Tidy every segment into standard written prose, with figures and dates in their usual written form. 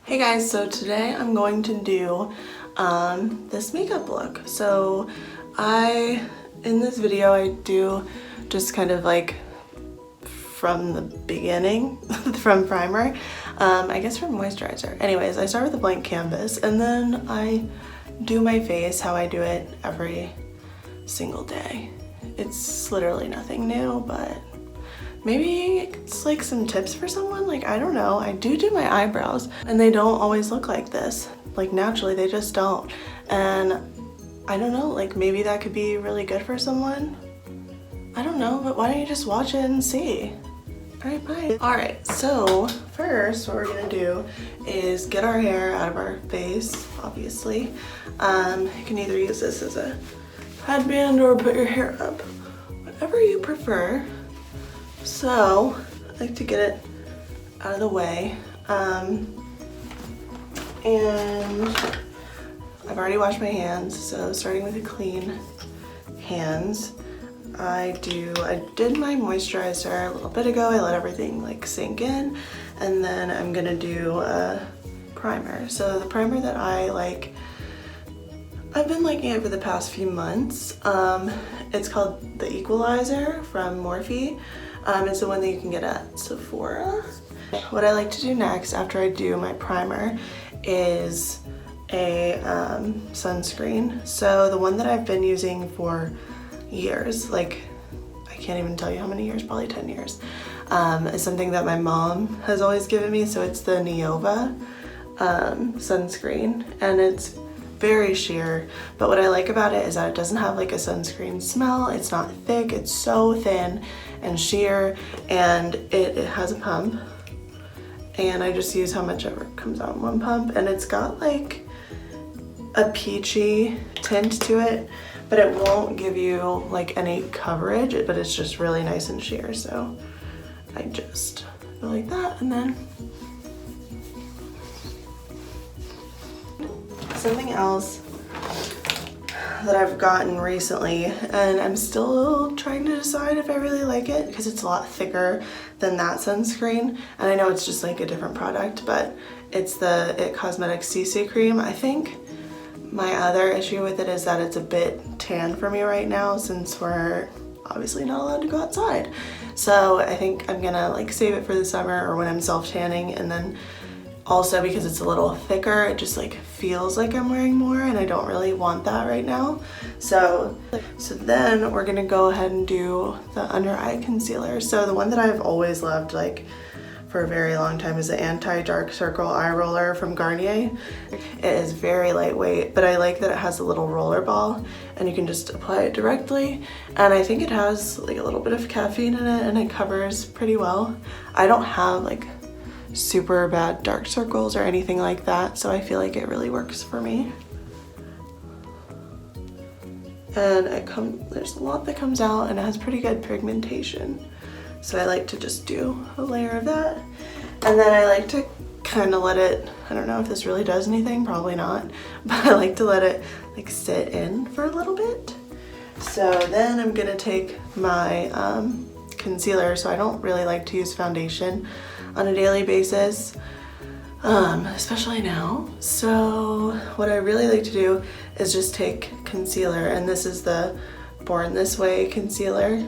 Hey guys, so today I'm going to do this makeup look. So in this video I do just kind of like from the beginning, from primer, I guess from moisturizer. Anyways, I start with a blank canvas and then I do my face how I do it every single day. It's literally nothing new, but maybe it's like some tips for someone, like I don't know. I do my eyebrows and they don't always look like this. Like naturally they just don't. And I don't know, like maybe that could be really good for someone. I don't know, but why don't you just watch it and see? Alright, bye. Alright, so first what we're gonna do is get our hair out of our face, obviously. You can either use this as a headband or put your hair up, whatever you prefer. So I like to get it out of the way. And I've already washed my hands, so starting with the clean hands. I did my moisturizer a little bit ago. I let everything like sink in, and then I'm gonna do a primer. So the primer that I've been liking it for the past few months. It's called the Equalizer from Morphe. It's the one that you can get at Sephora. What I like to do next after I do my primer is a sunscreen. So the one that I've been using for years, like I can't even tell you how many years, probably 10 years, is something that my mom has always given me. So it's the Neova sunscreen, and it's very sheer, but what I like about it is that it doesn't have like a sunscreen smell. It's not thick, it's so thin and sheer, and it has a pump, and I just use how much ever comes out in one pump, and it's got like a peachy tint to it, but it won't give you like any coverage, but it's just really nice and sheer. So I just go like that, and then something else that I've gotten recently, and I'm still trying to decide if I really like it because it's a lot thicker than that sunscreen, and I know it's just like a different product, but it's the IT Cosmetics CC cream. I think my other issue with it is that it's a bit tan for me right now since we're obviously not allowed to go outside. So I think I'm gonna like save it for the summer or when I'm self-tanning, and then also because it's a little thicker, it just like feels like I'm wearing more, and I don't really want that right now. So then we're gonna go ahead and do the under eye concealer. So the one that I've always loved like for a very long time is the anti-dark circle eye roller from Garnier. It is very lightweight, but I like that it has a little roller ball and you can just apply it directly. And I think it has like a little bit of caffeine in it, and it covers pretty well. I don't have like super bad dark circles or anything like that, so I feel like it really works for me. And there's a lot that comes out, and it has pretty good pigmentation, so I like to just do a layer of that, and then I like to kind of let it, I don't know if this really does anything, probably not, but I like to let it like sit in for a little bit. So then I'm gonna take my concealer. So I don't really like to use foundation on a daily basis, especially now. So what I really like to do is just take concealer, and this is the Born This Way concealer,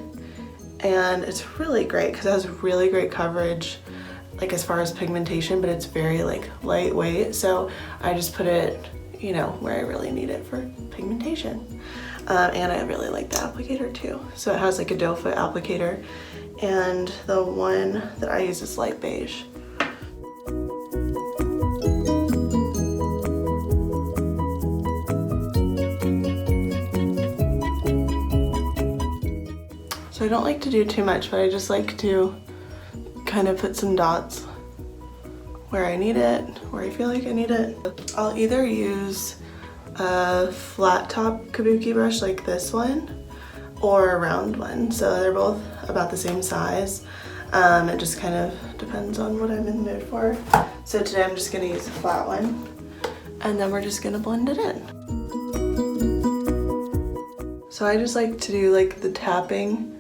and it's really great because it has really great coverage like as far as pigmentation, but it's very like lightweight, so I just put it, you know, where I really need it for pigmentation. And I really like the applicator too. So it has like a doe foot applicator, and the one that I use is light beige. So I don't like to do too much, but I just like to kind of put some dots where I need it, where I feel like I need it. I'll either use a flat top kabuki brush like this one or a round one. So they're both about the same size. It just kind of depends on what I'm in the mood for. So today I'm just gonna use a flat one, and then we're just gonna blend it in. So I just like to do like the tapping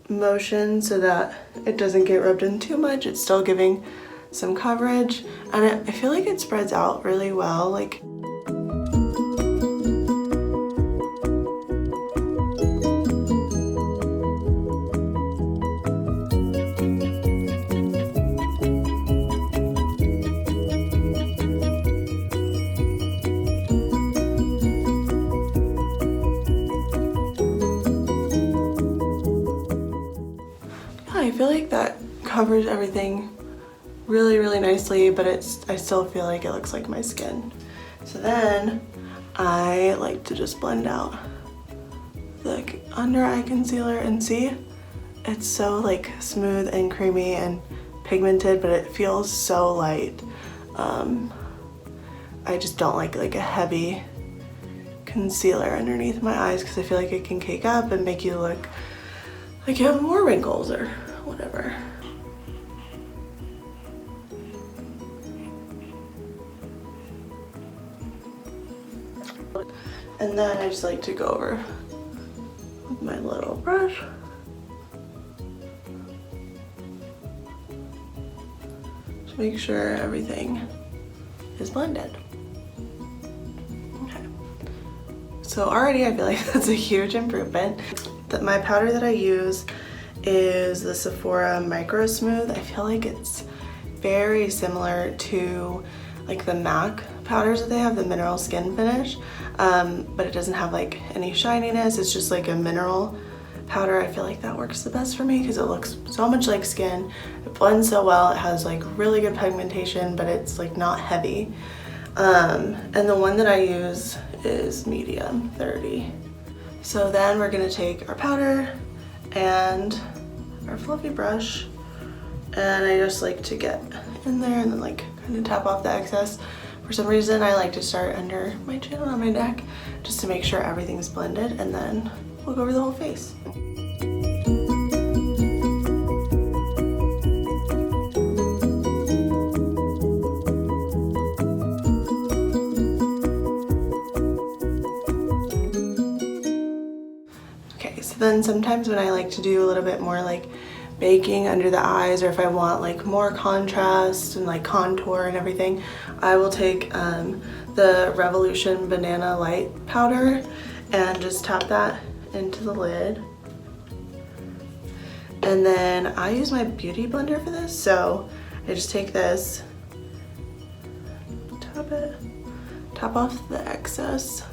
motion so that it doesn't get rubbed in too much. It's still giving some coverage, and I feel like it spreads out really well. Like, I feel like that covers everything really nicely, but I still feel like it looks like my skin. So then I like to just blend out the under eye concealer, and see, it's so like smooth and creamy and pigmented, but it feels so light. I just don't like a heavy concealer underneath my eyes because I feel like it can cake up and make you look like you have more wrinkles or whatever. And then I just like to go over with my little brush. To make sure everything is blended. Okay. So already I feel like that's a huge improvement. My powder that I use is the Sephora Micro Smooth. I feel like it's very similar to like the MAC powders that they have, the mineral skin finish, but it doesn't have like any shininess. It's just like a mineral powder. I feel like that works the best for me because it looks so much like skin. It blends so well. It has like really good pigmentation, but it's like not heavy. And the one that I use is medium 30. So then we're gonna take our powder and our fluffy brush, and I just like to get in there and then like kind of tap off the excess. For some reason I like to start under my chin and on my neck just to make sure everything's blended, and then we'll go over the whole face. Okay, so then sometimes when I like to do a little bit more like baking under the eyes, or if I want like more contrast and like contour and everything, I will take the Revolution Banana Light powder and just tap that into the lid. And then I use my beauty blender for this, so I just take this, tap off the excess,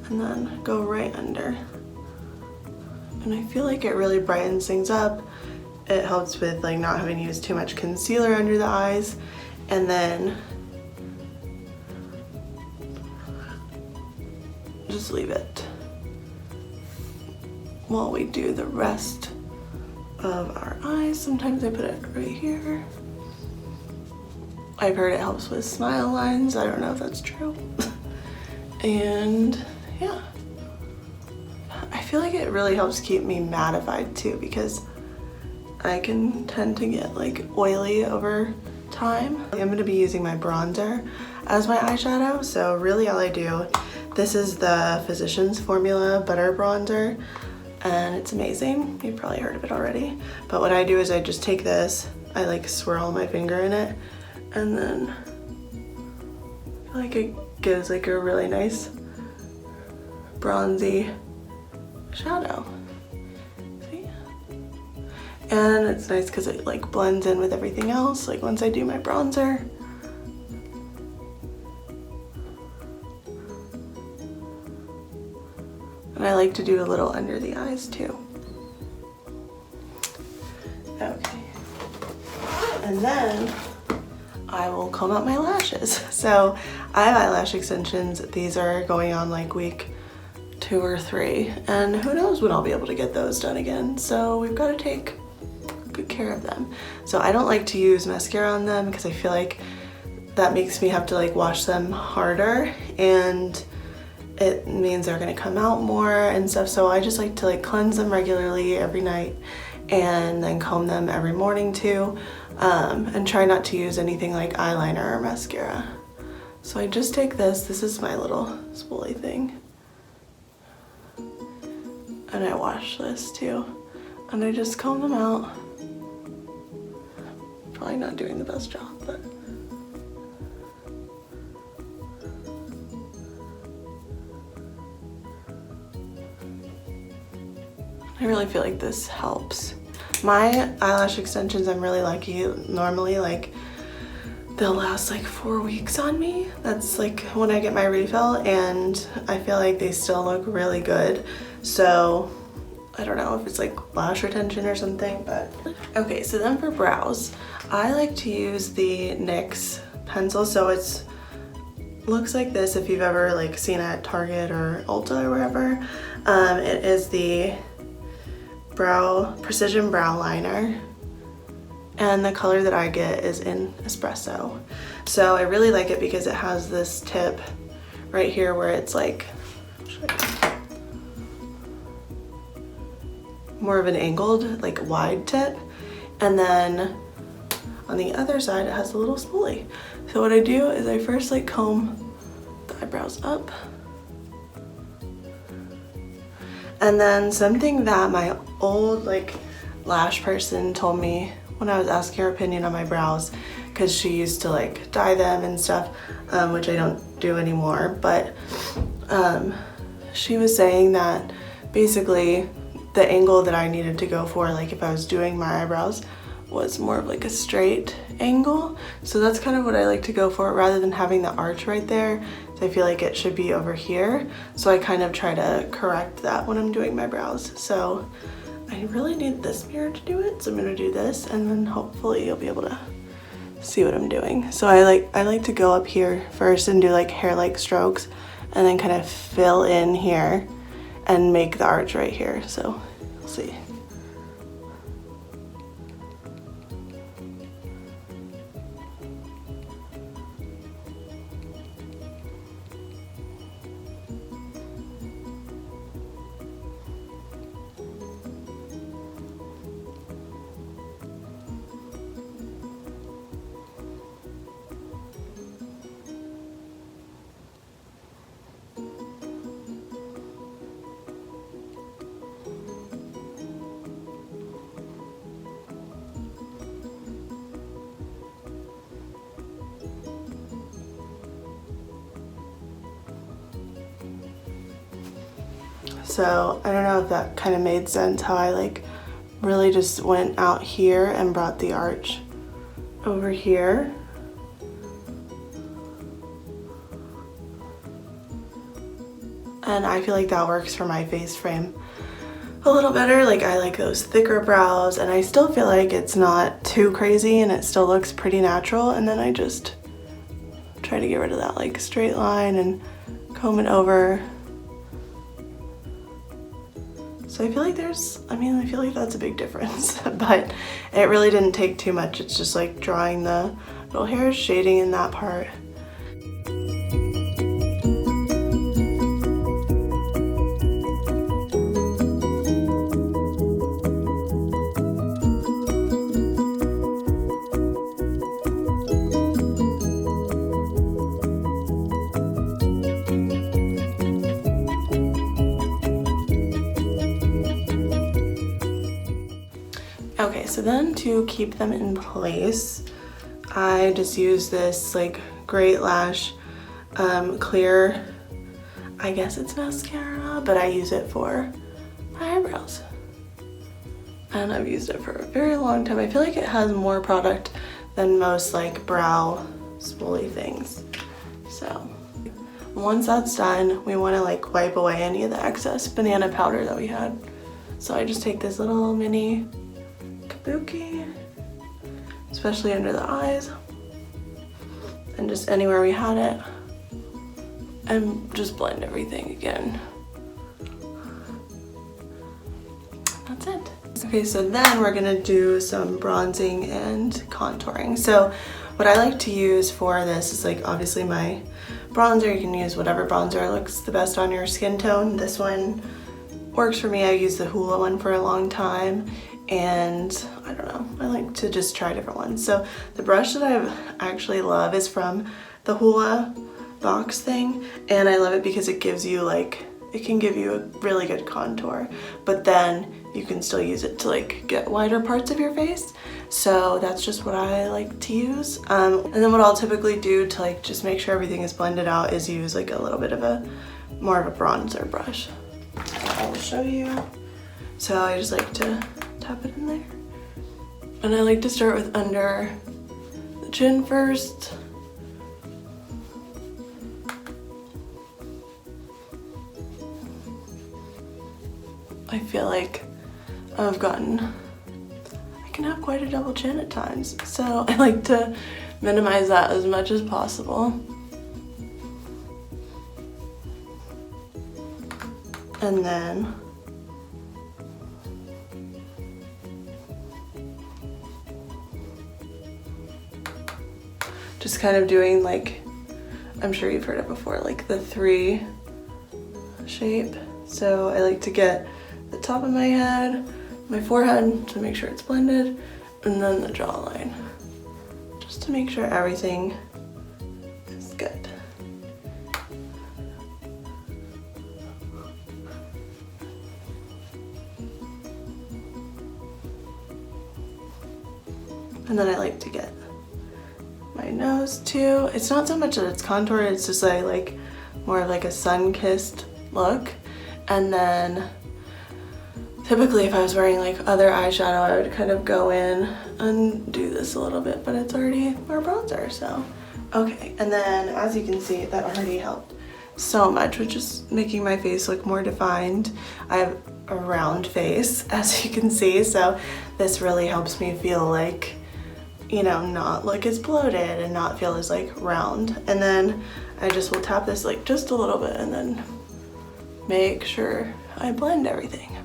and then go right under. And I feel like it really brightens things up. It helps with like not having to use too much concealer under the eyes. And then just leave it while we do the rest of our eyes. Sometimes I put it right here. I've heard it helps with smile lines. I don't know if that's true. And yeah, I feel like it really helps keep me mattified too, because I can tend to get like oily over time. I'm gonna be using my bronzer as my eyeshadow, so really all I do, this is the Physicians Formula Butter Bronzer, and it's amazing. You've probably heard of it already. But what I do is I just take this, I like swirl my finger in it, and then I feel like it gives like a really nice bronzy shadow. See? And it's nice because it like blends in with everything else, like once I do my bronzer. And I like to do a little under the eyes too. Okay. And then I will comb out my lashes. So I have eyelash extensions. These are going on like week 2 or 3, and who knows when I'll be able to get those done again. So we've got to take good care of them. So I don't like to use mascara on them because I feel like that makes me have to like wash them harder, and it means they're gonna come out more and stuff. So I just like to like cleanse them regularly every night and then comb them every morning too, and try not to use anything like eyeliner or mascara. So I just take this is my little spoolie thing, and I wash this too, and I just comb them out Probably not doing the best job, but. I really feel like this helps. My eyelash extensions, I'm really lucky. Normally, like, they'll last like 4 weeks on me. That's like when I get my refill, and I feel like they still look really good. So I don't know if it's like lash retention or something, but. Okay, so then for brows, I like to use the NYX pencil. So it's looks like this if you've ever like seen it at Target or Ulta or wherever. It is the Precision Brow Liner, and the color that I get is in Espresso. So I really like it because it has this tip right here where it's like more of an angled, like wide tip, and then on the other side it has a little spoolie. So what I do is I first like comb the eyebrows up. And then something that my old like lash person told me when I was asking her opinion on my brows, because she used to like dye them and stuff, which I don't do anymore, but she was saying that basically the angle that I needed to go for, like if I was doing my eyebrows, was more of like a straight angle. So that's kind of what I like to go for, rather than having the arch right there. So I feel like it should be over here. So I kind of try to correct that when I'm doing my brows. So I really need this mirror to do it. So I'm gonna do this, and then hopefully you'll be able to see what I'm doing. So I like to go up here first and do like hair-like strokes, and then kind of fill in here and make the arch right here. So we'll see. So I don't know if that kind of made sense, how I like really just went out here and brought the arch over here. And I feel like that works for my face frame a little better. Like I like those thicker brows, and I still feel like it's not too crazy and it still looks pretty natural. And then I just try to get rid of that like straight line and comb it over. So I feel like I feel like that's a big difference, but it really didn't take too much. It's just like drawing the little hairs, shading in that part. Okay, so then to keep them in place, I just use this like Great Lash clear, I guess it's mascara, but I use it for my eyebrows. And I've used it for a very long time. I feel like it has more product than most like brow spoolie things. So once that's done, we want to like wipe away any of the excess banana powder that we had. So I just take this little mini kabuki, especially under the eyes and just anywhere we had it, and just blend everything again. That's it. Okay, so then we're gonna do some bronzing and contouring. So what I like to use for this is like obviously my bronzer. You can use whatever bronzer looks the best on your skin tone. This one works for me. I used the Hoola one for a long time, and I don't know, I like to just try different ones. So the brush that I actually love is from the Hoola box thing, and I love it because it gives you like, it can give you a really good contour, but then you can still use it to like get wider parts of your face. So that's just what I like to use. And then what I'll typically do to like just make sure everything is blended out is use like a little bit of more of a bronzer brush. I'll show you. So I just like to tap it in there. And I like to start with under the chin first. I feel like I can have quite a double chin at times. So I like to minimize that as much as possible. And then just kind of doing like, I'm sure you've heard it before, like the 3 shape. So I like to get the top of my head, my forehead to make sure it's blended, and then the jawline, just to make sure everything is good. And then I like to get my nose too. It's not so much that it's contoured, it's just like more of like a sun-kissed look. And then typically if I was wearing like other eyeshadow, I would kind of go in and do this a little bit, but it's already our bronzer, so. Okay, and then as you can see, that already helped so much with just making my face look more defined. I have a round face, as you can see, so this really helps me feel like, you know, not look as bloated and not feel as like round. And then I just will tap this like just a little bit and then make sure I blend everything.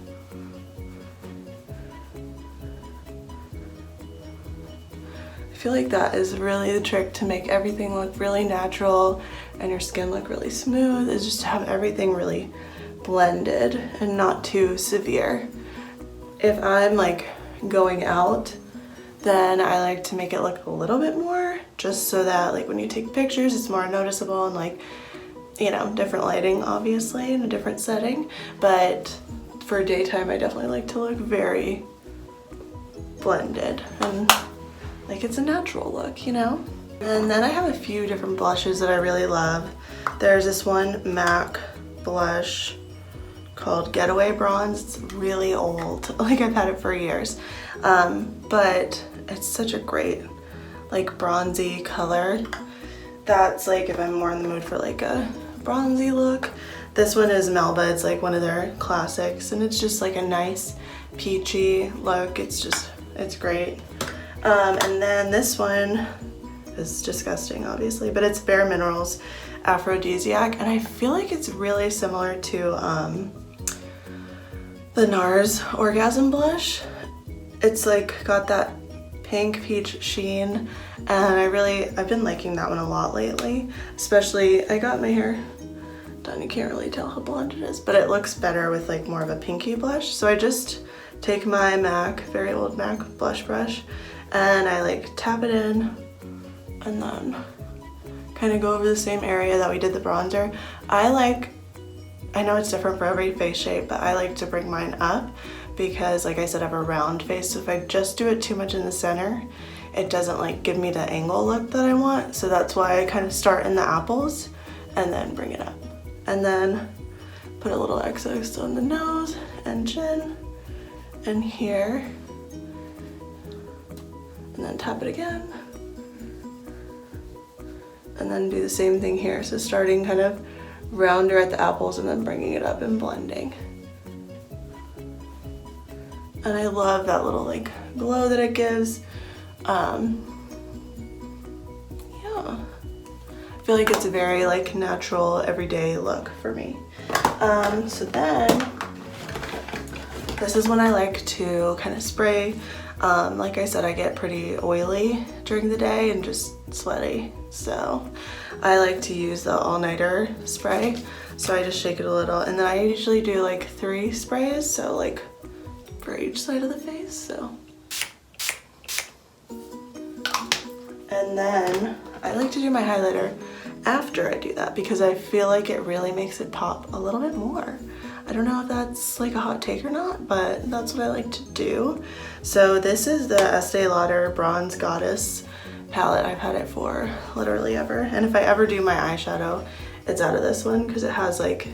I feel like that is really the trick to make everything look really natural and your skin look really smooth, is just to have everything really blended and not too severe. If I'm like going out, then I like to make it look a little bit more, just so that like when you take pictures, it's more noticeable and like, you know, different lighting obviously in a different setting. But for daytime, I definitely like to look very blended and like it's a natural look, you know? And then I have a few different blushes that I really love. There's this one MAC blush called Getaway Bronze. It's really old, like I've had it for years. But it's such a great like bronzy color. That's like if I'm more in the mood for like a bronzy look. This one is Melba, it's like one of their classics, and it's just like a nice peachy look. It's great. And then this one is disgusting obviously, but it's Bare Minerals Aphrodisiac, and I feel like it's really similar to the NARS Orgasm blush. It's like got that pink peach sheen, and I've been liking that one a lot lately. Especially, I got my hair done, you can't really tell how blonde it is, but it looks better with like more of a pinky blush. So I just take my MAC, very old MAC blush brush, and I like tap it in and then kind of go over the same area that we did the bronzer. I know it's different for every face shape, but I like to bring mine up because like I said, I have a round face, so if I just do it too much in the center, it doesn't like give me the angle look that I want. So that's why I kind of start in the apples and then bring it up. And then put a little excess on the nose and chin and here. And then tap it again. And then do the same thing here. So starting kind of rounder at the apples and then bringing it up and blending. And I love that little like glow that it gives. Yeah. I feel like it's a very like natural everyday look for me. So then this is when I like to kind of spray. Like I said, I get pretty oily during the day and just sweaty. So I like to use the all-nighter spray. So I just shake it a little, and then I usually do like 3 sprays, so like for each side of the face, so. And then I like to do my highlighter after I do that because I feel like it really makes it pop a little bit more. I don't know if that's like a hot take or not, but that's what I like to do. So this is the Estee Lauder Bronze Goddess palette. I've had it for literally ever. And if I ever do my eyeshadow, it's out of this one because it has like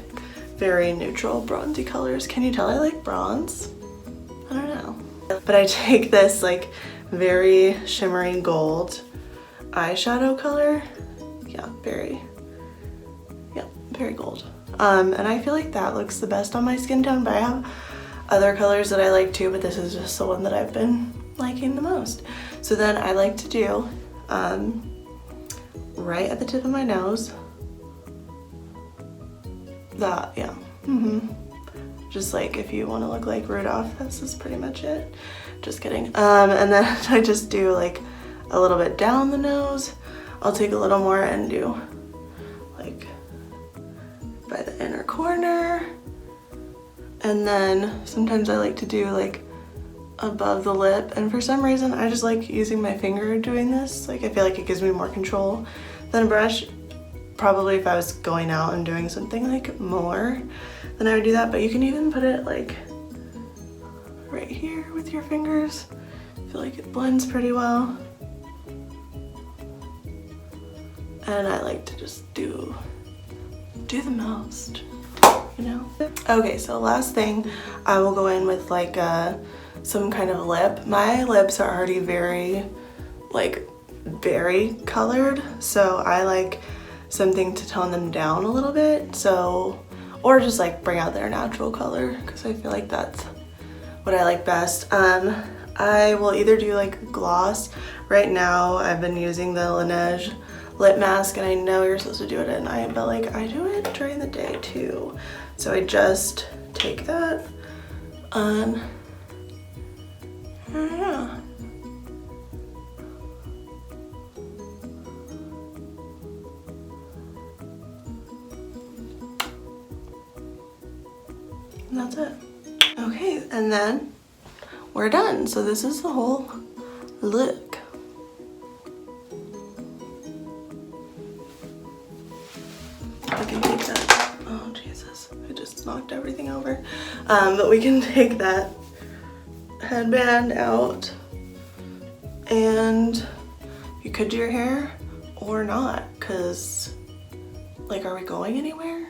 very neutral bronzy colors. Can you tell I like bronze? I don't know. But I take this like very shimmering gold eyeshadow color. Yeah, very gold. And I feel like that looks the best on my skin tone, but I have other colors that I like too, but this is just the one that I've been liking the most. So then I like to do right at the tip of my nose, that, yeah. Just like if you want to look like Rudolph, this is pretty much it. Just kidding. And then I just do like a little bit down the nose. I'll take a little more and do like by the inner corner. And then sometimes I like to do like above the lip. And for some reason, I just like using my finger doing this. Like I feel like it gives me more control than a brush. Probably if I was going out and doing something like more, then I would do that. But you can even put it like right here with your fingers. I feel like it blends pretty well. And I like to just do the most, you know? Okay, so last thing, I will go in with like some kind of lip. My lips are already very colored, so I like something to tone them down a little bit, so, or just like bring out their natural color, because I feel like that's what I like best. I will either do like gloss. Right now I've been using the Laneige lip mask, and I know you're supposed to do it at night, but like I do it during the day too. So I just take that on, yeah. And that's it. Okay, and then we're done. So this is the whole look. I can take that. Oh Jesus, I just knocked everything over. But we can take that headband out, and you could do your hair or not, because like, are we going anywhere?